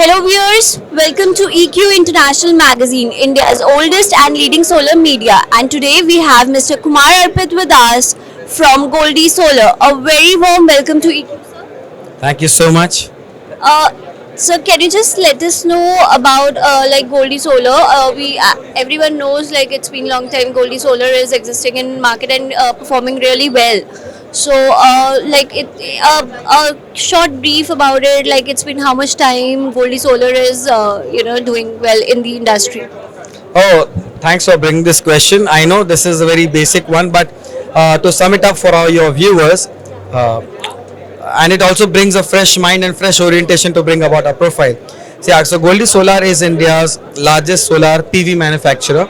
Hello viewers, welcome to EQ International Magazine, India's oldest and leading solar media. And today we have Mr. Kumar Arpit with us from Goldi Solar. A very warm welcome to EQ. Thank you so much. Uh, so can you just let us know about like Goldi Solar? We everyone knows like it's been a long time. Goldi Solar is existing in market and performing really well. So a short brief about it. Like it's been how much time Goldi Solar is doing well in the industry. Oh, thanks for bringing this question. I know this is a very basic one, but to sum it up for all your viewers, and it also brings a fresh mind and fresh orientation to bring about our profile. So Goldi Solar is India's largest solar PV manufacturer.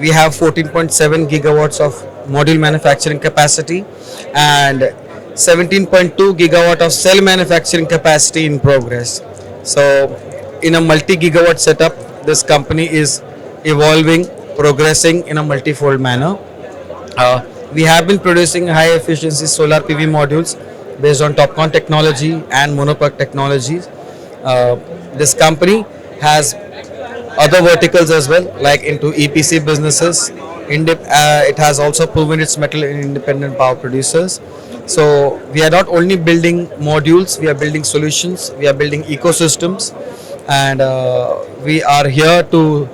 We have 14.7 gigawatts of module manufacturing capacity and 17.2 gigawatt of cell manufacturing capacity in progress. So in a multi-gigawatt setup, this company is evolving, progressing in a multifold manner. We have been producing high efficiency solar PV modules based on TOPCon technology and monopack technologies. This company has other verticals as well, like into EPC businesses. It has also proven its mettle in independent power producers. So we are not only building modules, we are building solutions, we are building ecosystems, and we are here to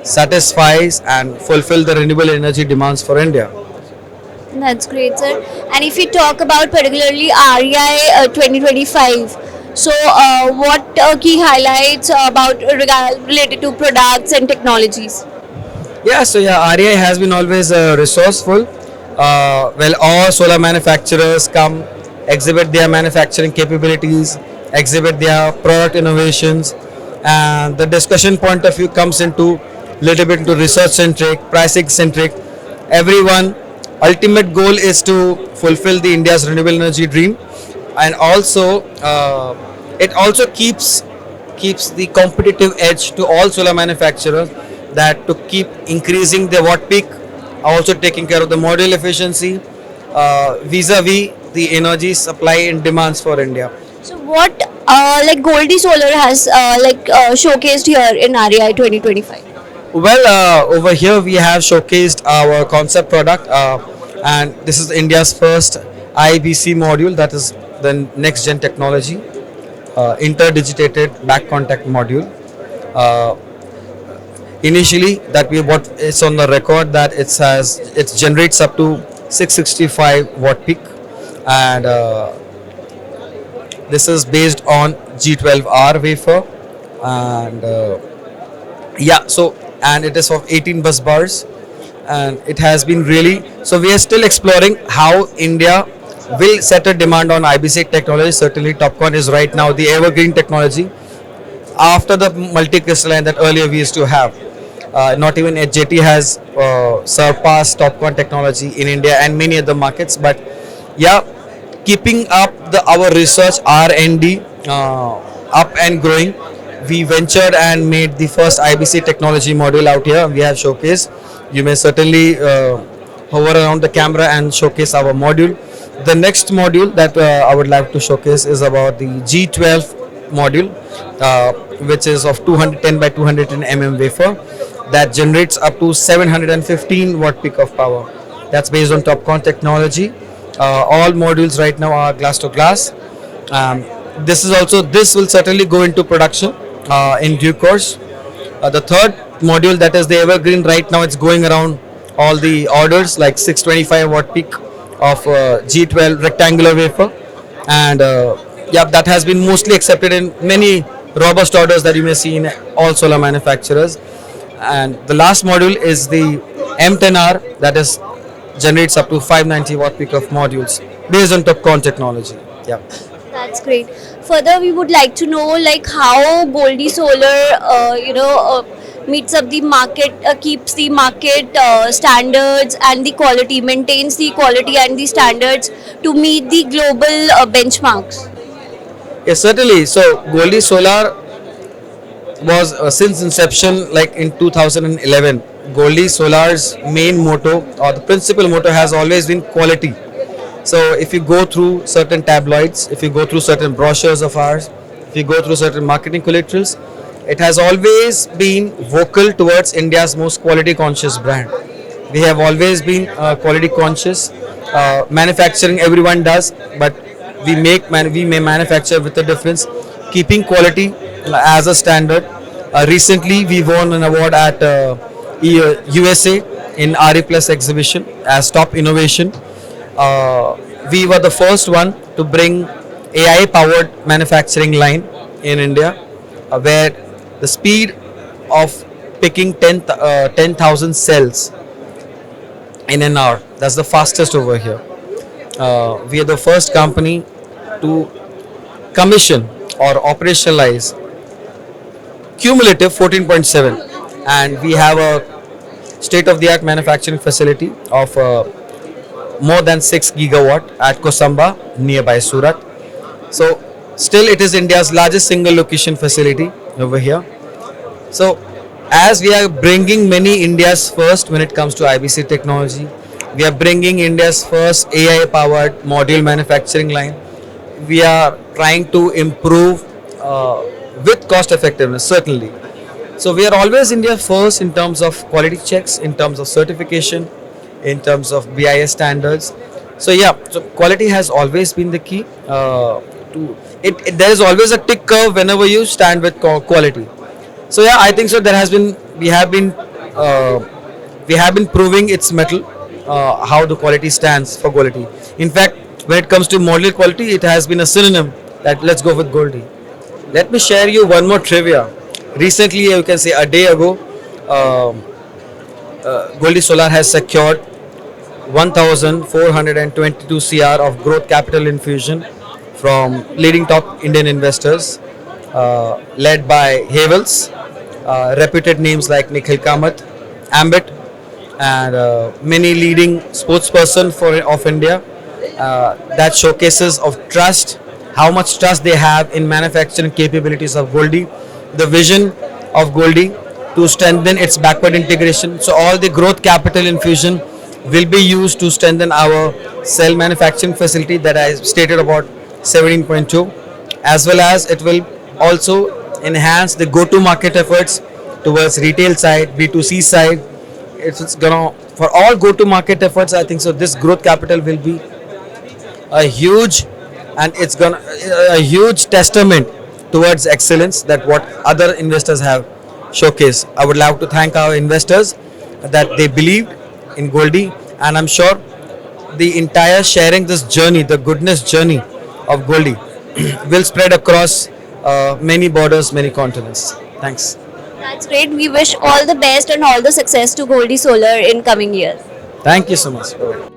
satisfy and fulfill the renewable energy demands for India. That's great, sir. And if you talk about particularly REI 2025, so what key highlights about related to products and technologies? REI has been always resourceful. All solar manufacturers come, exhibit their manufacturing capabilities, exhibit their product innovations, and the discussion point of view comes into little bit into research centric, pricing centric. Everyone ultimate goal is to fulfill the India's renewable energy dream, and also it also keeps the competitive edge to all solar manufacturers, that to keep increasing the watt peak, also taking care of the module efficiency vis-a-vis the energy supply and demands for India. So what like Goldi Solar has showcased here in REI 2025? Over here we have showcased our concept product, and this is India's first IBC module, that is the next gen technology, interdigitated back contact module. Initially, what is on the record, that it generates up to 665 watt peak, and this is based on G12R wafer, and and it is of 18 bus bars, and it has been really, so we are still exploring how India will set a demand on IBC technology. Certainly TOPCon is right now the evergreen technology after the multi-crystalline that earlier we used to have. Not even HJT has surpassed TOPCon technology in India and many other markets, but keeping up our research R&D up and growing, we ventured and made the first IBC technology module out here. We have showcased. You may certainly hover around the camera and showcase our module. The next module that I would like to showcase is about the G12 module, which is of 210 by 210 mm wafer, that generates up to 715 watt peak of power. That's based on TOPCon technology. All modules right now are glass to glass. This will certainly go into production in due course. The third module, that is the evergreen, right now it's going around all the orders, like 625 watt peak of G12 rectangular wafer, and that has been mostly accepted in many robust orders that you may see in all solar manufacturers. And the last module is the M10R, that is generates up to 590 watt peak of modules based on TOPCon technology. That's great. Further, we would like to know like how Goldi Solar meets up the market, keeps the market standards and the quality, maintains the quality and the standards to meet the global benchmarks. Yes, certainly. So Goldi Solar was since inception, like in 2011, Goldi Solar's main motto, or the principal motto, has always been quality. So if you go through certain tabloids, if you go through certain brochures of ours, if you go through certain marketing collaterals, it has always been vocal towards India's most quality conscious brand. We have always been quality conscious. Manufacturing everyone does, but we may manufacture with a difference, keeping quality as a standard. Recently, we won an award at USA in RE Plus exhibition as top innovation. We were the first one to bring AI powered manufacturing line in India, where the speed of picking 10,000 cells in an hour, that's the fastest over here. We are the first company to commission or operationalize cumulative 14.7, and we have a state of the art manufacturing facility of more than 6 gigawatt at Kosamba nearby Surat. So still it is India's largest single location facility over here. So as we are bringing many India's first when it comes to IBC technology, we are bringing India's first AI powered module manufacturing line. We are trying to improve with cost effectiveness, certainly. So we are always India first in terms of quality checks, in terms of certification, in terms of BIS standards. So yeah, so quality has always been the key. To it, there is always a tick curve whenever you stand with quality. So yeah, I think so. There has been we have been proving its mettle, how the quality stands for quality. In fact, when it comes to modular quality, it has been a synonym that let's go with Goldi. Let me share you one more trivia. Recently, you can say a day ago, Goldi Solar has secured 1,422 CR of growth capital infusion from leading top Indian investors, led by Havels, reputed names like Nikhil Kamath, Ambit, and many leading sportsperson of India. That showcases of trust, how much trust they have in manufacturing capabilities of Goldi, the vision of Goldi to strengthen its backward integration. So all the growth capital infusion will be used to strengthen our cell manufacturing facility that I stated about 17.2, as well as it will also enhance the go-to market efforts towards retail side, B2C side. It's gonna, for all go-to market efforts, I think so this growth capital will be a huge, and it's gonna a huge testament towards excellence that what other investors have showcased. I would like to thank our investors that they believed in Goldi, and I'm sure the entire sharing this journey, the goodness journey of Goldi, will spread across many borders, many continents. Thanks. That's great. We wish all the best and all the success to Goldi Solar in coming years. Thank you so much. Bye-bye.